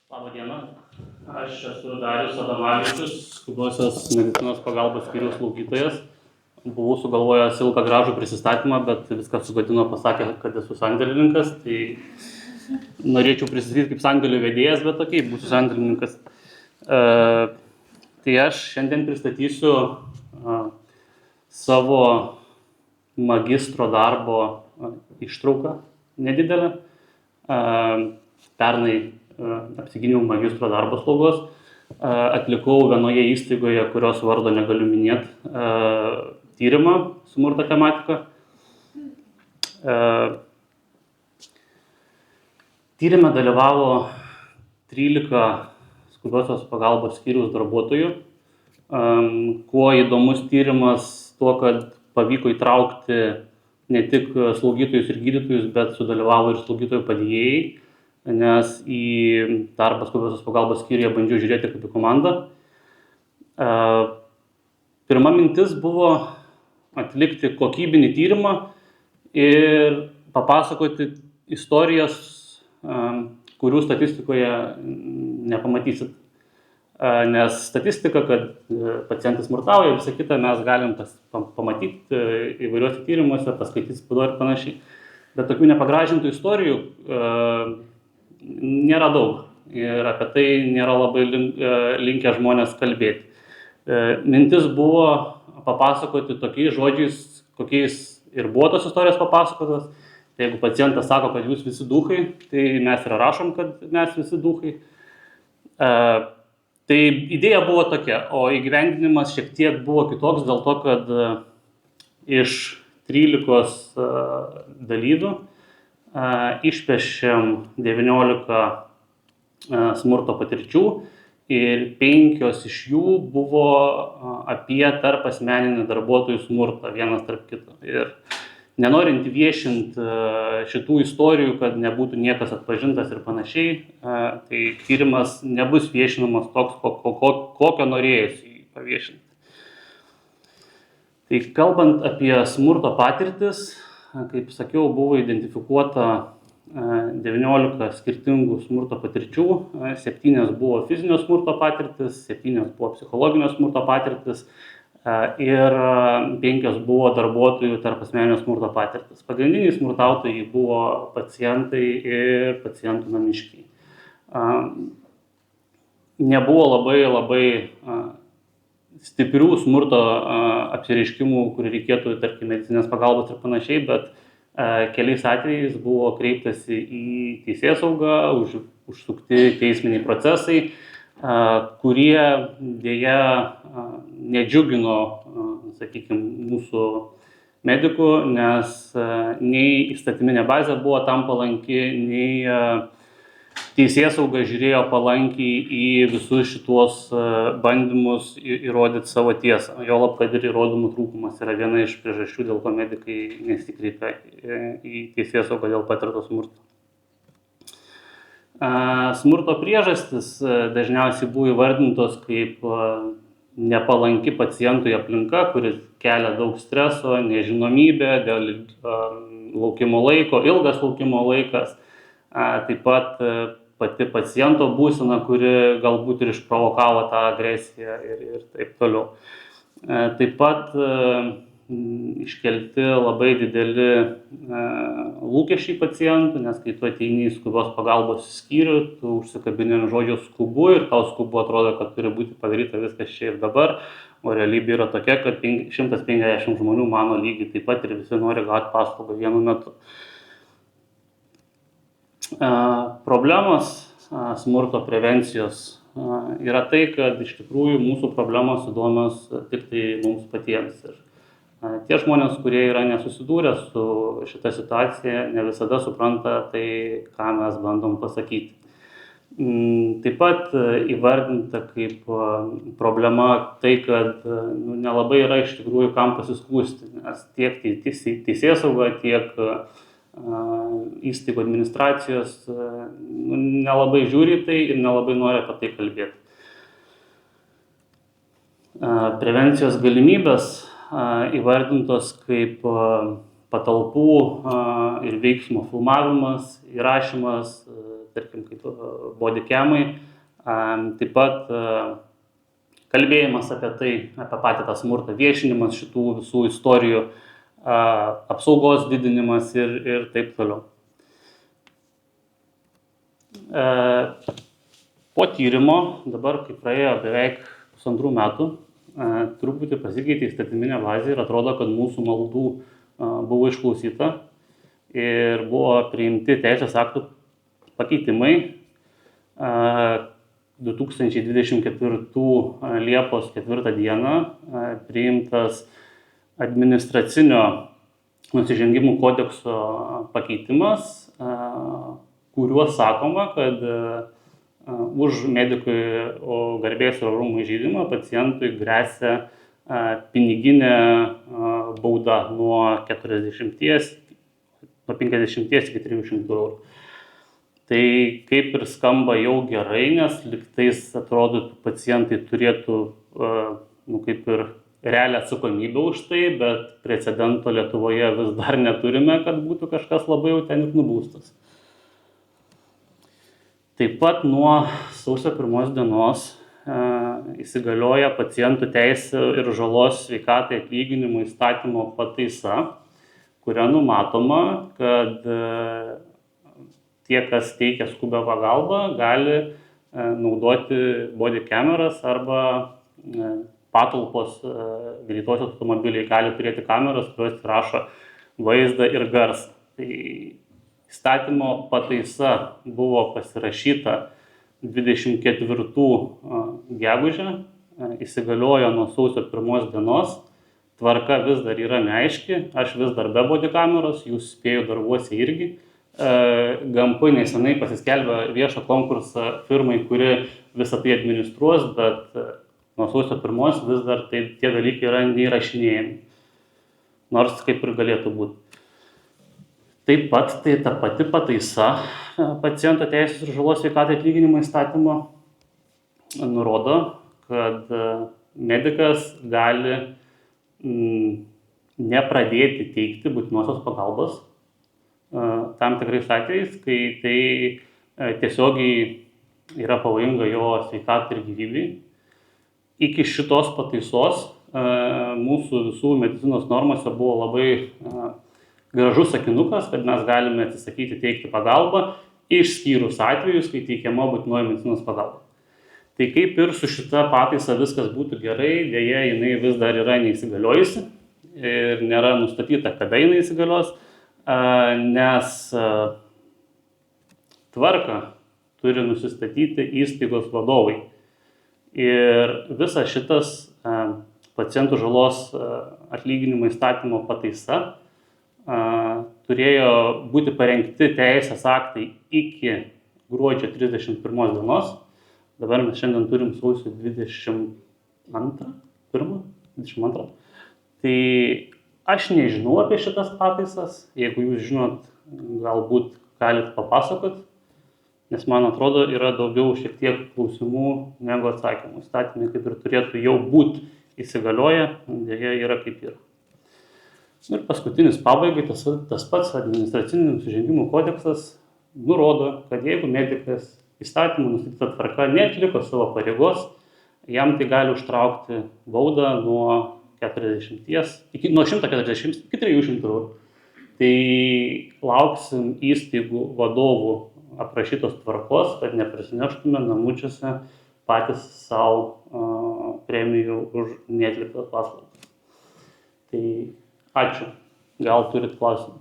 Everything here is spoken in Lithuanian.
Labą dieną, aš esu Darius Adomavičius, skubiosios medicinos pagalbos skyriaus slaugytojas. Buvau sugalvojęs ilgą gražų prisistatymą, bet viską sugadino, pasakė, kad esu sandėlininkas. Tai norėčiau prisistatyti kaip sandėlių vedėjas, bet okei, būsiu sandėlininkas. Tai aš šiandien pristatysiu savo magistro darbo ištrauką nedidelę. Pernai apsigyniau magistro darbo slaugos, atlikau vienoje įstaigoje, kurios vardo negaliu minėti, tyrimą smurto tematiką. Tyrime dalyvavo 13 skubiosios pagalbos skyriaus darbuotojų. Kuo įdomus tyrimas tuo, kad pavyko įtraukti ne tik slaugytojus ir gydytojus, bet sudalyvavo ir slaugytojų padėjėjai, nes į darbą skubiosios pagalbos skyriuje bandžiau žiūrėti kaip į komandą. Pirma mintis buvo atlikti kokybinį tyrimą ir papasakoti istorijas, kurių statistikoje nepamatysit. Nes statistika, kad pacientas smurtauja, visą kitą mes galim pamatyti įvairiuose tyrimuose, paskaityti spaudoje ir panašiai. Bet tokių nepagražintų istorijų nėra daug ir apie tai nėra labai linkę žmonės kalbėti. Mintis buvo papasakoti tokiais žodžiais, kokiais ir buvo tos istorijos papasakotos. Tai jeigu pacientas sako, kad jūs visi duchai, tai mes ir rašom, kad mes visi duchai. Tai idėja buvo tokia, o įgyvendinimas šiek tiek buvo kitoks dėl to, kad iš 13 dalyvių išpešėm 19 smurto patirčių ir 5 iš jų buvo apie tarp asmeninį darbuotojų smurtą vienas tarp kito. Ir nenorint viešinti šitų istorijų, kad nebūtų niekas atpažintas ir panašiai, tai tyrimas nebus viešinamas toks, kokio norėjusi paviešinti. Tai kalbant apie smurto patirtis, kaip sakiau, buvo identifikuota 19 skirtingų smurto patirčių, 7 buvo fizinio smurto patirtis, 7 buvo psichologinio smurto patirtis ir 5 buvo darbuotojų tarp asmeninio smurto patirtis. Pagrindiniai smurtautojai buvo pacientai ir pacientų namiškiai. Nebuvo labai stiprių smurto apsireiškimų, kur reikėtų, tarkim, medicinės pagalbos ir panašiai, bet keliais atvejais buvo kreiptasi į teisėsaugą, užsukti teisminiai procesai, kurie dėja nedžiugino, sakykime, mūsų medikų, nes nei įstatyminė bazė buvo tam palanki, nei teisėsauga žiūrėjo palankiai į visus šituos bandymus įrodyti savo tiesą. Juolab, kad ir įrodymų trūkumas yra viena iš priežasčių, dėl ko medikai nesikreipia į teisėsaugą dėl patirto smurto. Smurto priežastis dažniausiai buvo įvardintos kaip nepalanki pacientui aplinka, kuris kelia daug streso, nežinomybė dėl laukimo laiko, ilgas laukimo laikas. Taip pat pati paciento būsena, kuri galbūt ir išprovokavo tą agresiją ir taip toliau. Taip pat iškelti labai dideli lūkesčiai pacientų, nes kai tu ateini į skubios pagalbos skyrių, tu užsikabini ant žodžio skubu ir tau skubu atrodo, kad turi būti padaryta viskas čia ir dabar, o realybė yra tokia, kad 150 žmonių mano lygiai taip pat ir visi nori gauti paslaugą vienu metu. Problemos smurto prevencijos yra tai, kad iš tikrųjų mūsų problemos įdomios tik tai mums patiems. Ir tie žmonės, kurie yra nesusidūrę su šita situacija, ne visada supranta tai, ką mes bandom pasakyti. Taip pat įvardinta kaip problema tai, kad nelabai yra iš tikrųjų kam pasiskųsti, nes tiek teisėsauga, tiek įstaigų administracijos nelabai žiūri tai ir nelabai nori apie tai kalbėti. Prevencijos galimybės įvardintos kaip patalpų ir veiksmo filmavimas, įrašymas, tarkim, kaip bodycamai, taip pat kalbėjimas apie tai, apie patį tą smurtą, viešinimas šitų visų istorijų, apsaugos didinimas ir taip toliau. Po tyrimo, dabar kai praėjo beveik 1,5 metų, truputį pasikeitė įstatyminė bazė ir atrodo, kad mūsų maldų buvo išklausyta ir buvo priimti teisės aktų pakeitimai. 2024 Liepos 4 dieną priimtas administracinio nusižengimų kodekso pakeitimas, kuriuo sakoma, kad už medikui garbės ir orumo įžeidimą pacientui gresia piniginė bauda nuo 50 iki 300 eurų. Tai kaip ir skamba jau gerai, nes lygtais atrodytų pacientai turėtų kaip ir realią atsakomybę už tai, bet precedento Lietuvoje vis dar neturime, kad būtų kažkas labai jau ten ir nubaustas. Taip pat nuo sausio 1 dienos įsigalioja pacientų teisių ir žalos sveikatai atlyginimo įstatymo pataisa, kuria numatoma, kad tie, kas teikia skubią pagalbą, gali naudoti body kameras arba patalpos greitosios automobiliai gali turėti kameras, kurios įrašo vaizdą ir garsą. Tai įstatymo pataisa buvo pasirašyta 24 gegužę, įsigaliojo nuo sausio 1 dienos, tvarka vis dar yra neaiški, aš vis dar be body kameros, jūs spėjau darbuose irgi. GMP nesenai pasiskelbė viešą konkursą firmai, kuri visą tai administruos, bet nuo sausio 1 vis dar tie dalykai yra neįrašinėjami, nors kaip ir galėtų būti. Taip pat tai ta pati pataisa paciento teisės ir žalos sveikatai atlyginimo įstatymo nurodo, kad medikas gali nepradėti teikti būtinosios pagalbos tam tikrais atvejais, kai tai tiesiogiai yra pavojinga jo sveikatai ir gyvybei. Iki šitos pataisos mūsų visų medicinos normose buvo labai gražus sakinukas, kad mes galime atsisakyti teikti pagalbą, išskyrus atvejus, kai teikiama būtinoji medicinos pagalba. Tai kaip ir su šita pataisa viskas būtų gerai, dėja jinai vis dar yra neįsigaliojusi ir nėra nustatyta, kada jinai įsigalios, nes tvarką turi nusistatyti įstaigos vadovai. Ir visas šitas pacientų žalos atlyginimo įstatymo pataisa turėjo būti parengti teisės aktai iki gruodžio 31 dienos. Dabar mes šiandien turim sausio 22. Tai aš nežinau apie šitas pataisas. Jeigu jūs žinot, galbūt galite papasakot, nes man atrodo yra daugiau šiek tiek klausimų negu atsakymų. Įstatymai kaip ir turėtų jau būti įsigalioję, dėja yra kaip yra. Ir paskutinis pabaigai tas pats administracinių nusižengimų kodeksas nurodo, kad jeigu medikas įstatymų nustatyta tvarka neatliko savo pareigos, jam tai gali užtraukti baudą nuo 140 iki 300 eurų. Tai lauksim įstaigų vadovų aprašytos tvarkos, kad neprisineštume namučiuose patys savo premijų už neatliktas paslaugas. Tai ačiū. Gal turit klausimų?